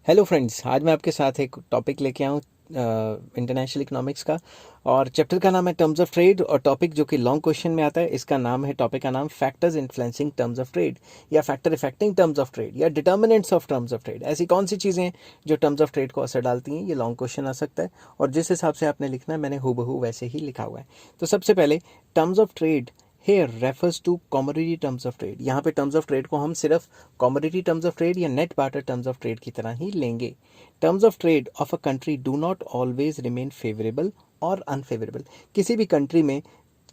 Hello friends, आज मैं आपके साथ एक टॉपिक लेके आया हूँ इंटरनेशनल इकोनॉमिक्स का। और चैप्टर का नाम है टर्म्स ऑफ ट्रेड, और टॉपिक जो कि लॉन्ग क्वेश्चन में आता है, इसका नाम है, टॉपिक का नाम factors influencing terms of trade, या factor affecting terms of trade, या determinants of terms of trade. ऐसी कौन सी चीज़ें हैं जो टर्म्स ऑफ ट्रेड को असर डालती हैं? ये लॉन्ग क्वेश्चन आ सकता है, और जिस हिसाब से आपने लिखना है मैंने हूबहू वैसे ही लिखा हुआ है। तो सबसे पहले, terms of trade here refers to commodity terms of trade. यहाँ पे टर्म्स ऑफ ट्रेड को हम सिर्फ कॉमोडिटी टर्म्स ऑफ ट्रेड या net barter terms of trade की तरह ही लेंगे। Terms of trade of a country do not always remain favourable और अनफेवरेबल। किसी भी कंट्री में,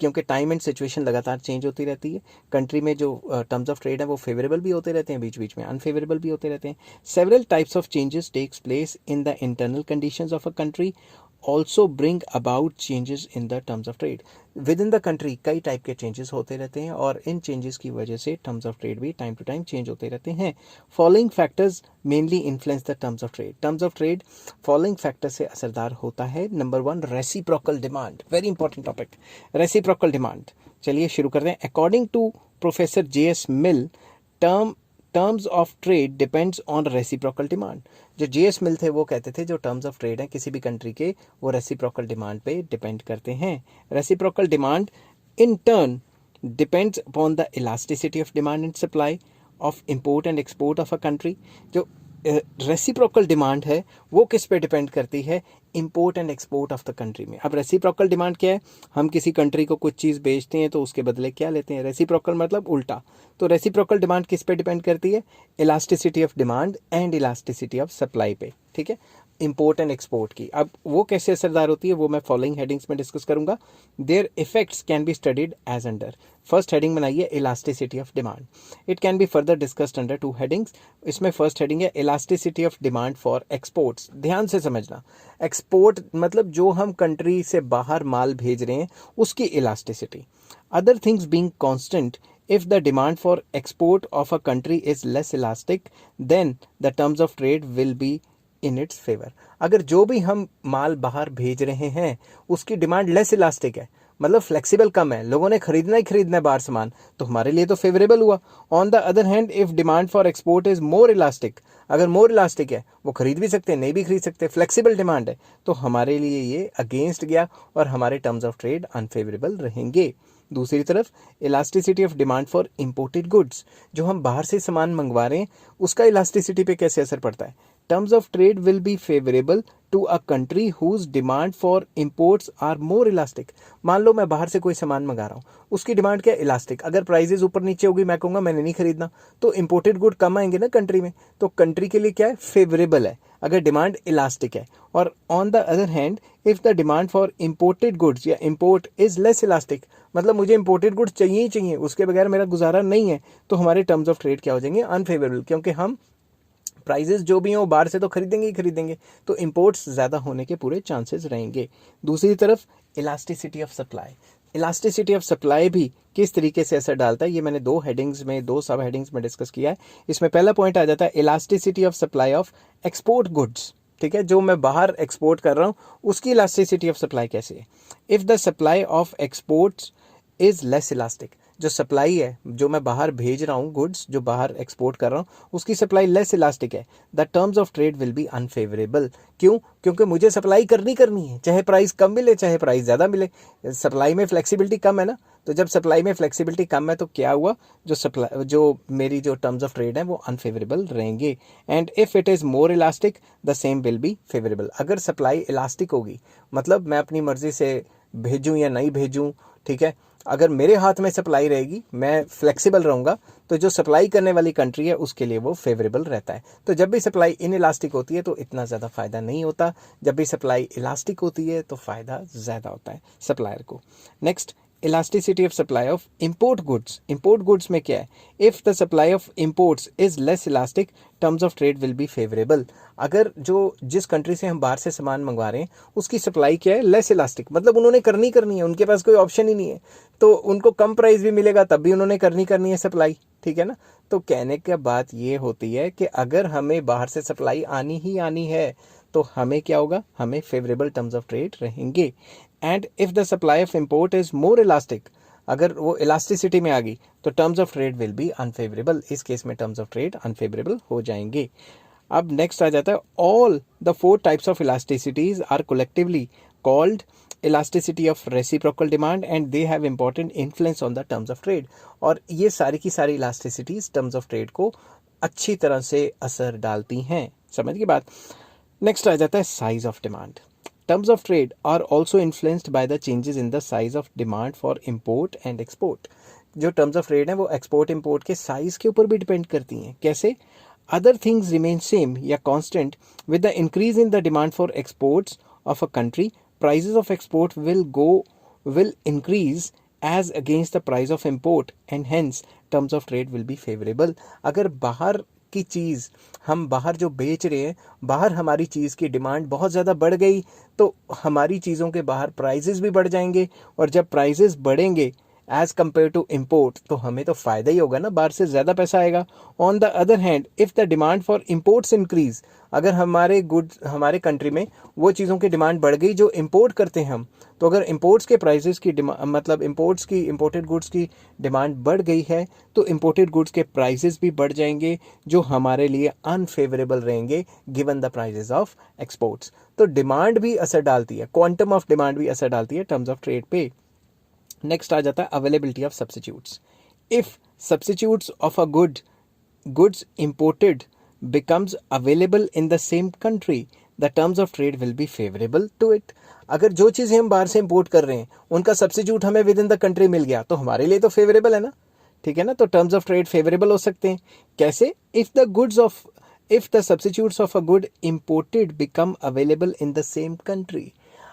क्योंकि टाइम एंड सिचुएशन लगातार चेंज होती रहती है, कंट्री में जो टर्म्स ऑफ ट्रेड है वो फेवरेबल भी होते रहते हैं, बीच बीच में अनफेवरेबल भी होते रहते हैं। Several types of changes takes place in the internal conditions of a country also bring about changes in the terms of trade. Within the country कई टाइप के चेंजेस होते रहते हैं, और इन चेंजेस की वजह से टर्म्स ऑफ ट्रेड भी टाइम टू टाइम चेंज होते रहते हैं। Following factors mainly influence the terms of trade. Terms of trade following factor से असरदार होता है। Number 1, reciprocal demand. Very important topic, reciprocal demand. चलिए शुरू करते हैं। According to professor J.S. Mill, terms of trade depends on reciprocal demand. जो J.S. मिल थे वो कहते थे जो टर्म्स ऑफ ट्रेड हैं किसी भी कंट्री के, वो रेसिप्रोकल डिमांड पे डिपेंड करते हैं। Reciprocal demand in turn depends upon the elasticity of demand and supply of import and export of a country. जो रेसिप्रोकल डिमांड है वो किस पे डिपेंड करती है? Import and export of the country में। अब रेसिप्रोकल डिमांड क्या है? हम किसी कंट्री को कुछ चीज़ बेचते हैं तो उसके बदले क्या लेते हैं? रेसिप्रोकल मतलब उल्टा। तो रेसिप्रोकल डिमांड किस पे डिपेंड करती है? Elasticity of demand and elasticity of supply पे। ठीक है, इंपोर्ट एंड एक्सपोर्ट की। अब वो कैसे असरदार होती है वो मैं फॉलोइंग हेडिंग्स में डिस्कस करूंगा। Their effects can be studied as under. First heading बनाइए elasticity of demand. It can be further discussed under 2 headings. इसमें फर्स्ट हेडिंग है elasticity of demand for exports. ध्यान से समझना, एक्सपोर्ट मतलब जो हम कंट्री से बाहर माल भेज रहे हैं उसकी elasticity. Other things being constant, if the demand for export of a country is less elastic, then the terms of trade will be in its favor। अगर जो भी हम माल बाहर भेज रहे हैं उसकी डिमांड लेस इलास्टिक है, मतलब फ्लेक्सिबल कम है, लोगों ने खरीदना ही खरीदना है बाहर सामान, तो हमारे लिए तो फेवरेबल हुआ। On the other hand, if demand for export is more elastic, अगर मोर इलास्टिक है, वो खरीद भी सकते हैं नहीं भी खरीद सकते, फ्लेक्सिबल डिमांड है, तो हमारे लिए ये अगेंस्ट गया और हमारे टर्म्स ऑफ ट्रेड अनफेवरेबल रहेंगे। दूसरी तरफ elasticity of demand for imported goods, जो हम बाहर से सामान मंगवा रहे हैं उसका इलास्टिसिटी पे कैसे असर पड़ता है? Terms of trade will be favourable to a country whose demand for imports are more elastic. मान लो मैं बाहर से कोई सामान मंगा रहा हूँ, उसकी डिमांड क्या है? इलास्टिक। अगर प्राइजेस ऊपर नीचे होगी मैं कहूँगा मैंने नहीं खरीदना, तो इंपोर्टेड गुड कम आएंगे ना कंट्री में, तो कंट्री के लिए क्या है? फेवरेबल है अगर डिमांड इलास्टिक है। और on the other hand, if the demand for imported goods या इंपोर्ट इज लेस इलास्टिक, मतलब मुझे इंपोर्टेड गुड्स चाहिए ही चाहिए, उसके बगैर मेरा गुजारा नहीं है, तो हमारे टर्म्स ऑफ ट्रेड क्या हो जाएंगे? अनफेवरेबल, क्योंकि हम प्राइजेस जो भी हो बाहर से तो खरीदेंगे ही खरीदेंगे, तो इंपोर्ट्स ज़्यादा होने के पूरे चांसेस रहेंगे। दूसरी तरफ elasticity of supply. Elasticity of supply भी किस तरीके से असर डालता है ये मैंने 2 हेडिंग्स में, 2 सब हेडिंग्स में डिस्कस किया है। इसमें पहला पॉइंट आ जाता है elasticity of supply of export goods. ठीक है, जो मैं बाहर एक्सपोर्ट कर रहा हूँ उसकी इलास्टिसिटी ऑफ सप्लाई कैसे है? If the supply of exports is less elastic, जो सप्लाई है, जो मैं बाहर भेज रहा हूँ गुड्स, जो बाहर एक्सपोर्ट कर रहा हूँ उसकी सप्लाई लेस इलास्टिक है, the terms of trade will be unfavourable. क्यों? क्योंकि मुझे सप्लाई करनी है, चाहे प्राइस कम मिले चाहे प्राइस ज़्यादा मिले, सप्लाई में फ्लेक्सिबिलिटी कम है ना। तो जब सप्लाई में फ्लेक्सिबिलिटी कम है तो क्या हुआ? जो मेरी जो टर्म्स ऑफ ट्रेड है वो अनफेवरेबल रहेंगे। And if it is more elastic the same will be favourable. अगर सप्लाई इलास्टिक होगी, मतलब मैं अपनी मर्जी से भेजूँ या नहीं भेजूँ, ठीक है, अगर मेरे हाथ में सप्लाई रहेगी, मैं फ्लेक्सिबल रहूँगा, तो जो सप्लाई करने वाली कंट्री है उसके लिए वो फेवरेबल रहता है। तो जब भी सप्लाई इन इलास्टिक होती है तो इतना ज़्यादा फ़ायदा नहीं होता, जब भी सप्लाई इलास्टिक होती है तो फ़ायदा ज़्यादा होता है सप्लायर को। Next, elasticity of supply of import goods. Import goods में क्या है? If the supply of imports is less elastic, terms of trade will be favourable. अगर जो जिस कंट्री से हम बाहर से सामान मंगवा रहे हैं उसकी सप्लाई क्या है? लेस इलास्टिक, मतलब उन्होंने करनी है, उनके पास कोई ऑप्शन ही नहीं है, तो उनको कम प्राइस भी मिलेगा तब भी उन्होंने करनी है सप्लाई। ठीक है ना। तो कहने की बात ये होती है कि अगर हमें बाहर से सप्लाई आनी है तो हमें क्या होगा? हमें फेवरेबल टर्म्स ऑफ ट्रेड रहेंगे। And if the supply of import is more elastic, अगर वो इलास्टिसिटी में आ गई तो terms of trade will be unfavourable. इस केस में टर्म्स ऑफ ट्रेड अनफेवरेबल हो जाएंगे। अब नेक्स्ट आ जाता है all the 4 types of elasticities are collectively called elasticity of reciprocal demand and they have important influence on the terms of trade. और ये सारी की सारी इलास्टिसिटीज टर्म्स ऑफ ट्रेड को अच्छी तरह से असर डालती हैं। समझ की बात। नेक्स्ट आ जाता है size of demand. Terms of trade are also influenced by the changes in the size of demand for import and export. जो टर्म्स ऑफ ट्रेड है वो एक्सपोर्ट इम्पोर्ट के साइज के ऊपर भी डिपेंड करती हैं। कैसे? अदर थिंग्स रिमेन सेम या constant with the increase in the demand for exports of a country, prices of export will increase as against the price of import and hence terms of trade will be favorable। अगर बाहर की चीज़ हम बाहर जो बेच रहे हैं, बाहर हमारी चीज़ की डिमांड बहुत ज़्यादा बढ़ गई तो हमारी चीज़ों के बाहर प्राइसेस भी बढ़ जाएंगे, और जब प्राइसेस बढ़ेंगे एज कम्पेयर टू इम्पोर्ट तो हमें तो फ़ायदा ही होगा ना, बाहर से ज़्यादा पैसा आएगा। On the other hand if the demand for imports increase, अगर हमारे गुड्स हमारे कंट्री में वो चीज़ों की डिमांड बढ़ गई जो इम्पोर्ट करते हैं हम, तो अगर इम्पोर्ट्स के प्राइसेस की मतलब इम्पोर्टेड गुड्स की डिमांड बढ़ गई है तो इम्पोर्टेड गुड्स के प्राइसेस भी बढ़ जाएंगे जो हमारे लिए अनफेवरेबल रहेंगे given the prices of exports. तो डिमांड भी असर डालती है, क्वांटम ऑफ डिमांड भी असर डालती है टर्म्स ऑफ ट्रेड पे। नेक्स्ट आ जाता है availability of substitutes. If substitutes of a goods imported becomes available in the same country, the terms of trade will be favorable to it। अगर जो चीज़ें हम बाहर से इंपोर्ट कर रहे हैं उनका सब्स्टिट्यूट हमें विद इन द कंट्री मिल गया तो हमारे लिए तो फेवरेबल है ना, ठीक है ना। तो टर्म्स ऑफ ट्रेड फेवरेबल हो सकते हैं। कैसे? If the substitutes of a good imported become available in the same country,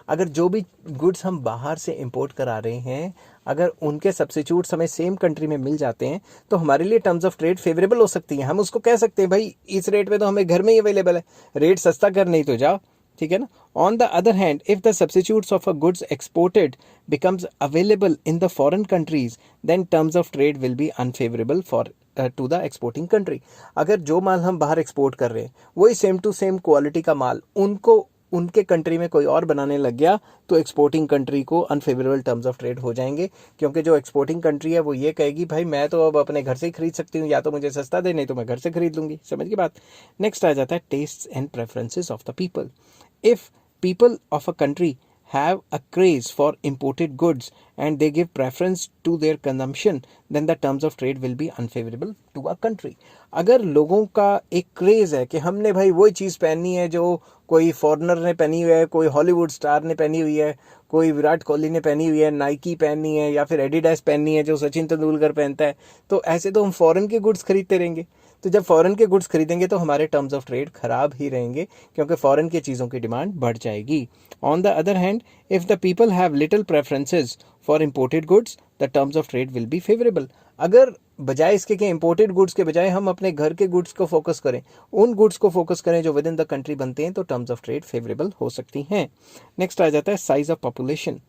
अगर जो भी गुड्स हम बाहर से इंपोर्ट करा रहे हैं अगर उनके सब्स्टिट्यूट्स हमें सेम कंट्री में मिल जाते हैं तो हमारे लिए टर्म्स ऑफ ट्रेड फेवरेबल हो सकती हैं। हम उसको कह सकते हैं भाई इस रेट पे तो हमें घर में ही अवेलेबल है, रेट सस्ता कर नहीं तो जाओ, ठीक है ना। On the other hand if the substitutes of a goods exported becomes available in the foreign countries then terms of trade will be unfavourable for to the exporting country. अगर जो माल हम बाहर एक्सपोर्ट कर रहे हैं वही सेम टू सेम क्वालिटी का माल उनके कंट्री में कोई और बनाने लग गया तो एक्सपोर्टिंग कंट्री को अनफेवरेबल टर्म्स ऑफ ट्रेड हो जाएंगे, क्योंकि जो एक्सपोर्टिंग कंट्री है वो ये कहेगी भाई मैं तो अब अपने घर से ही खरीद सकती हूँ, या तो मुझे सस्ता दे नहीं तो मैं घर से खरीद लूंगी। समझ की बात। नेक्स्ट आ जाता है tests and preferences of the people. If people of a country have a craze for imported goods and they give preference to their consumption, then the terms of trade will be unfavorable to a country। अगर लोगों का एक craze है कि हमने भाई वही चीज़ पहननी है जो कोई फॉरेनर ने पहनी हुई है, कोई हॉलीवुड स्टार ने पहनी हुई है, कोई विराट कोहली ने पहनी हुई है, नाइकी पहननी है या फिर एडिडास पहननी है जो सचिन तेंदुलकर पहनता है, तो ऐसे तो हम फॉरेन के गुड्स खरीदते रहेंगे। तो जब फॉरेन के गुड्स खरीदेंगे तो हमारे टर्म्स ऑफ ट्रेड खराब ही रहेंगे क्योंकि फॉरेन की चीज़ों की डिमांड बढ़ जाएगी। On the other hand if the people have little preferences for imported goods the terms of trade will be favourable. अगर बजाय इसके कि इंपोर्टेड गुड्स के बजाय हम अपने घर के गुड्स को फोकस करें, उन गुड्स को फोकस करें जो विद इन द कंट्री बनते हैं, तो टर्म्स ऑफ ट्रेड फेवरेबल हो सकती हैं। नेक्स्ट आ जाता है size of population.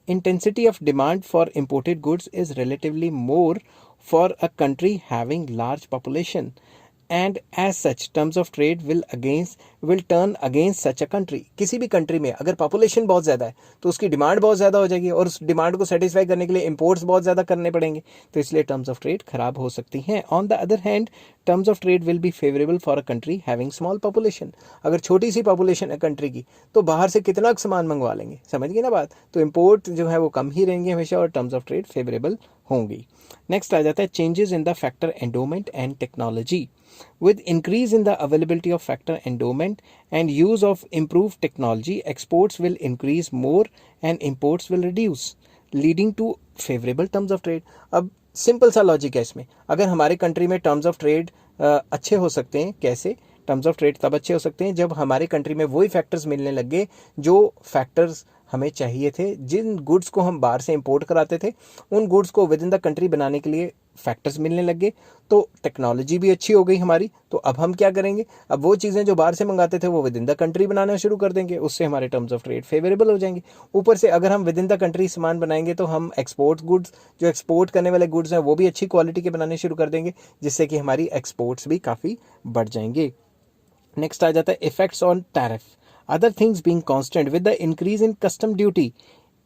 Intensity of demand for imported goods is relatively more for a country having large population, and as such terms of trade will turn against such a country। किसी भी country में अगर population बहुत ज़्यादा है तो उसकी demand बहुत ज़्यादा हो जाएगी और उस डिमांड को सेटिस्फाई करने के लिए इंपोर्ट्स बहुत ज़्यादा करने पड़ेंगे, तो इसलिए टर्म्स ऑफ ट्रेड खराब हो सकती हैं। On the other hand terms of trade will be favourable for a country having small population. अगर छोटी सी पॉपुलेशन है कंट्री की तो बाहर से कितना सामान मंगवा लेंगे, समझ गए ना बात। तो इम्पोर्ट जो है वो कम ही रहेंगे हमेशा और टर्म्स ऑफ ट्रेड फेवरेबल होंगी। नेक्स्ट आ जाता है changes in the factor endowment and technology. With increase in the availability of factor endowment and use of improved technology, exports will increase more and imports will reduce, leading to favorable terms of trade। अब simple सा logic है इसमें। अगर हमारे country में terms of trade अच्छे हो सकते हैं, कैसे? टर्म्स ऑफ ट्रेड तब अच्छे हो सकते हैं जब हमारे कंट्री में वही फैक्टर्स मिलने लग गए जो फैक्टर्स हमें चाहिए थे। जिन गुड्स को हम बाहर से इंपोर्ट कराते थे उन गुड्स को विद इन द कंट्री बनाने के लिए फैक्टर्स मिलने लग गए, तो टेक्नोलॉजी भी अच्छी हो गई हमारी। तो अब हम क्या करेंगे, अब वो चीज़ें जो बाहर से मंगाते थे वो विद इन द कंट्री बनाना शुरू कर देंगे, उससे हमारे टर्म्स ऑफ ट्रेड फेवरेबल हो जाएंगे। ऊपर से अगर हम विद इन द कंट्री सामान बनाएंगे तो हम एक्सपोर्ट गुड्स जो एक्सपोर्ट करने वाले गुड्स हैं वो भी अच्छी क्वालिटी के बनाने शुरू कर देंगे, जिससे कि हमारी एक्सपोर्ट्स भी काफ़ी बढ़ जाएंगे। नेक्स्ट आ जाता है effects on tariff. Other things being constant, with the increase in custom duty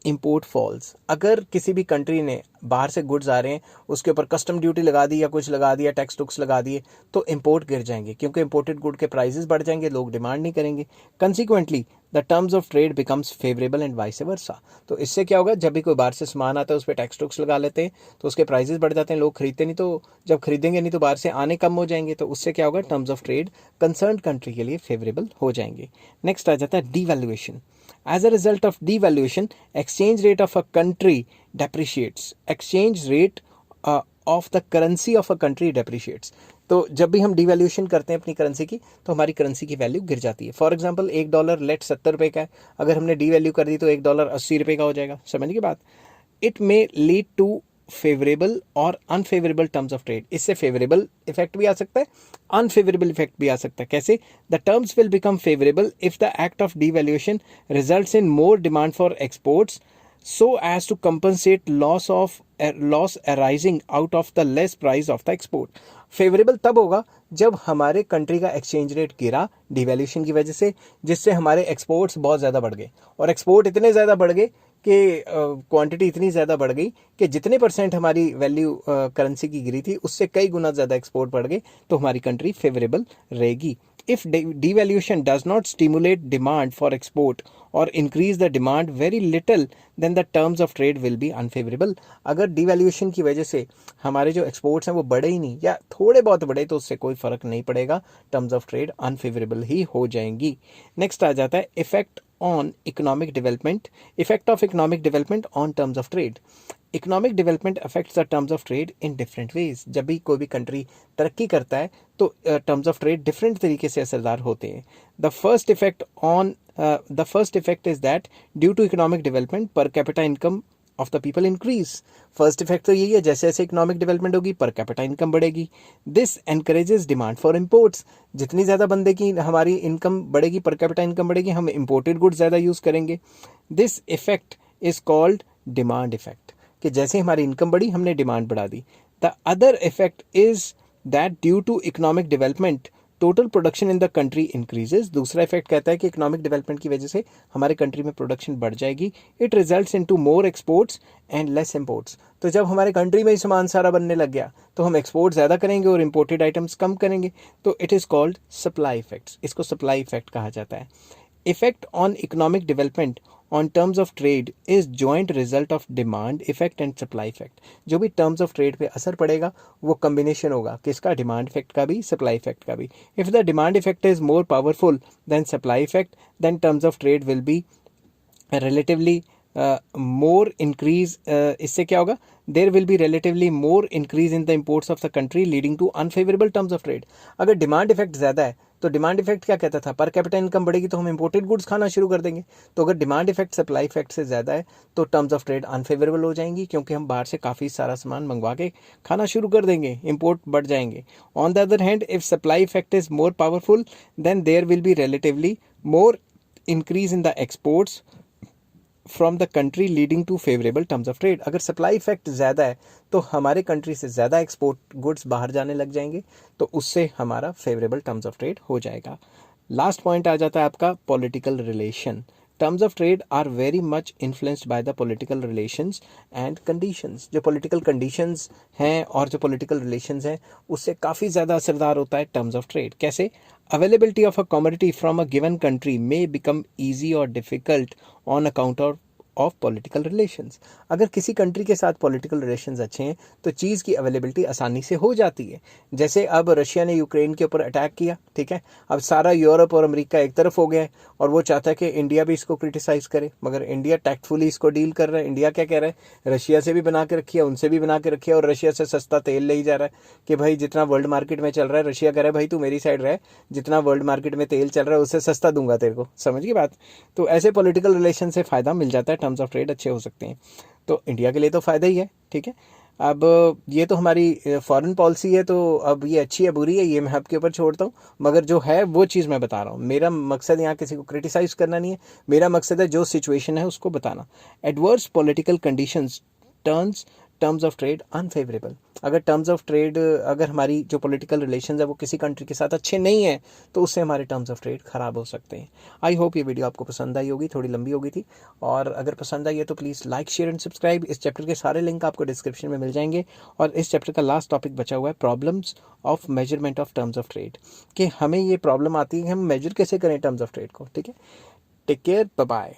import falls, अगर किसी भी कंट्री ने बाहर से गुड्स आ रहे हैं उसके ऊपर कस्टम ड्यूटी लगा दी या कुछ लगा दिया, टैक्स टुक्स लगा दिए, तो इंपोर्ट गिर जाएंगे क्योंकि इंपोर्टेड गुड के प्राइसेस बढ़ जाएंगे, लोग डिमांड नहीं करेंगे। Consequently the terms of trade becomes favourable and vice versa. तो इससे क्या होगा, जब भी कोई बाहर से सामान आता है उस पर टैक्स टुक्स लगा लेते हैं तो उसके प्राइसेस बढ़ जाते हैं, लोग खरीदते नहीं, तो जब खरीदेंगे नहीं तो बाहर से आने कम हो जाएंगे, तो उससे क्या होगा, terms of trade concern country के लिए फेवरेबल हो जाएंगे। नेक्स्ट आ जाता है devaluation. As a result of devaluation, exchange rate of a country depreciates. Exchange rate of the currency of a country depreciates. तो जब भी हम डिवैल्यूएशन करते हैं अपनी करेंसी की तो हमारी करेंसी की वैल्यू गिर जाती है। फॉर एग्जांपल $1 लेट 70 रुपये का है, अगर हमने डिवैल्यू कर दी तो $1 80 रुपये का हो जाएगा। समझ की बात। It may lead to favourable और अनफेवरेबल टर्म्स ऑफ ट्रेड। इससे फेवरेबल इफेक्ट भी आ सकता है, अनफेवरेबल इफेक्ट भी आ सकता है। कैसे? The terms will become favourable if the act of devaluation results in more demand for exports so as to compensate loss arising out of the less price of the export. Favourable तब होगा जब हमारे country का exchange rate गिरा devaluation की वजह से, जिससे हमारे एक्सपोर्ट्स बहुत ज़्यादा बढ़ गए, और एक्सपोर्ट इतने ज़्यादा बढ़ गए कि क्वांटिटी इतनी ज़्यादा बढ़ गई कि जितने % हमारी वैल्यू करेंसी की गिरी थी उससे कई गुना ज़्यादा एक्सपोर्ट बढ़ गए, तो हमारी कंट्री फेवरेबल रहेगी। If devaluation does not stimulate demand for export or increase the demand very little, then the terms of trade will be unfavorable. अगर devaluation की वजह से हमारे जो exports हैं वो बढ़े ही नहीं या थोड़े बहुत बढ़े तो उससे कोई फर्क नहीं पड़ेगा, terms of trade unfavorable ही हो जाएंगी। Next आ जाता है effect on economic development. Effect of economic development on terms of trade. Economic development affects the terms of trade in different ways. जब भी कोई भी कंट्री तरक्की करता है तो टर्म्स ऑफ ट्रेड डिफरेंट तरीके से असरदार होते हैं। The first effect is that due to economic development per capita income of the people increase. First effect तो यही है, जैसे जैसे इकोनॉमिक डेवलपमेंट होगी पर कैपिटा इनकम बढ़ेगी। This encourages demand for imports. जितनी ज़्यादा बंदे की हमारी इनकम बढ़ेगी, पर कैपिटा इनकम बढ़ेगी, हम इम्पोर्टेड गुड्स ज़्यादा यूज़ करेंगे। This effect is called demand effect, कि जैसे हमारी इनकम बढ़ी हमने डिमांड बढ़ा दी। The other effect is that due to economic development total production in the country increases. दूसरा इफेक्ट कहता है कि इकोनॉमिक डेवलपमेंट की वजह से हमारे कंट्री में प्रोडक्शन बढ़ जाएगी। It results into more exports and less imports. तो जब हमारे कंट्री में ही सामान सारा बनने लग गया तो हम एक्सपोर्ट ज़्यादा करेंगे और इंपोर्टेड आइटम्स कम करेंगे, तो it is called supply effects. इसको सप्लाई इफेक्ट कहा जाता है। Effect on economic development on terms of trade is joint result of demand effect and supply effect. जो भी टर्म्स ऑफ ट्रेड पे असर पड़ेगा वो कम्बिनेशन होगा किसका, डिमांड इफेक्ट का भी, सप्लाई इफेक्ट का भी। If the demand effect is more powerful than supply effect then terms of trade will be relatively more increase. इससे क्या होगा, there will be relatively more increase in the imports of the country leading to unfavourable terms of trade. अगर demand effect ज़्यादा है तो demand effect क्या कहता था, पर कैपिटा इनकम बढ़ेगी तो हम इंपोर्टेड गुड्स खाना शुरू कर देंगे। तो अगर डिमांड इफेक्ट सप्लाई इफेक्ट से ज़्यादा है तो टर्म्स ऑफ ट्रेड अनफेवरेबल हो जाएंगी, क्योंकि हम बाहर से काफ़ी सारा सामान मंगवा के खाना शुरू कर देंगे, इंपोर्ट बढ़ जाएंगे। On the other hand if supply effect is more powerful then there will be relatively more increase in the exports from the country leading to favourable terms of trade. अगर सप्लाई इफेक्ट ज़्यादा है तो हमारे country से ज़्यादा export goods बाहर जाने लग जाएंगे, तो उससे हमारा फेवरेबल टर्म्स ऑफ ट्रेड हो जाएगा। लास्ट पॉइंट आ जाता है आपका political relation. Terms of trade are very much influenced by the political relations and conditions. जो पॉलिटिकल कंडीशंस हैं और जो पॉलिटिकल रिलेशंस हैं उससे काफ़ी ज़्यादा असरदार होता है टर्म्स ऑफ ट्रेड। कैसे? Availability of a commodity from a given country may become easy और difficult on account of political relations. अगर किसी कंट्री के साथ पॉलिटिकल रिलेशंस अच्छे हैं तो चीज़ की अवेलेबिलिटी आसानी से हो जाती है। जैसे अब रशिया ने यूक्रेन के ऊपर अटैक किया, ठीक है, अब सारा यूरोप और अमेरिका एक तरफ हो गया है और वो चाहता है कि इंडिया भी इसको क्रिटिसाइज करे, मगर इंडिया टैक्टफुली इसको डील कर रहा है। इंडिया क्या कह रहा है, रशिया से भी बना के रखिए, उनसे भी बना के रखिए, और रशिया से सस्ता तेल ले ही जा रहा है कि भाई जितना वर्ल्ड मार्केट में चल रहा है, रशिया कह रहा है भाई तू मेरी साइड रहे, जितना वर्ल्ड मार्केट में तेल चल रहा है उससे सस्ता दूंगा तेरे को। समझ की बात? तो ऐसे पॉलिटिकल रिलेशन से फ़ायदा मिल जाता है, टर्म्स ऑफ ट्रेड अच्छे हो सकते हैं। तो इंडिया के लिए तो फ़ायदा ही है, ठीक है। अब ये तो हमारी फॉरेन पॉलिसी है, तो अब ये अच्छी है बुरी है ये मैं आपके ऊपर छोड़ता हूँ, मगर जो है वो चीज़ मैं बता रहा हूँ। मेरा मकसद यहाँ किसी को क्रिटिसाइज़ करना नहीं है, मेरा मकसद है जो सिचुएशन है उसको बताना। Adverse political conditions turns terms of trade unfavourable. अगर टर्म्स ऑफ ट्रेड, अगर हमारी जो पॉलिटिकल रिलेशंस है वो किसी कंट्री के साथ अच्छे नहीं हैं तो उससे हमारे टर्म्स ऑफ ट्रेड ख़राब हो सकते हैं। आई होप ये वीडियो आपको पसंद आई होगी, थोड़ी लंबी हो गई थी, और अगर पसंद आई है तो please like, share and subscribe. इस चैप्टर के सारे लिंक आपको डिस्क्रिप्शन में मिल जाएंगे। और इस चैप्टर का लास्ट टॉपिक बचा हुआ है problems of measurement of terms of trade, कि हमें ये प्रॉब्लम आती है कि हम मेजर कैसे करें टर्म्स ऑफ ट्रेड को। ठीक है, टेक केयर, बाय बाय।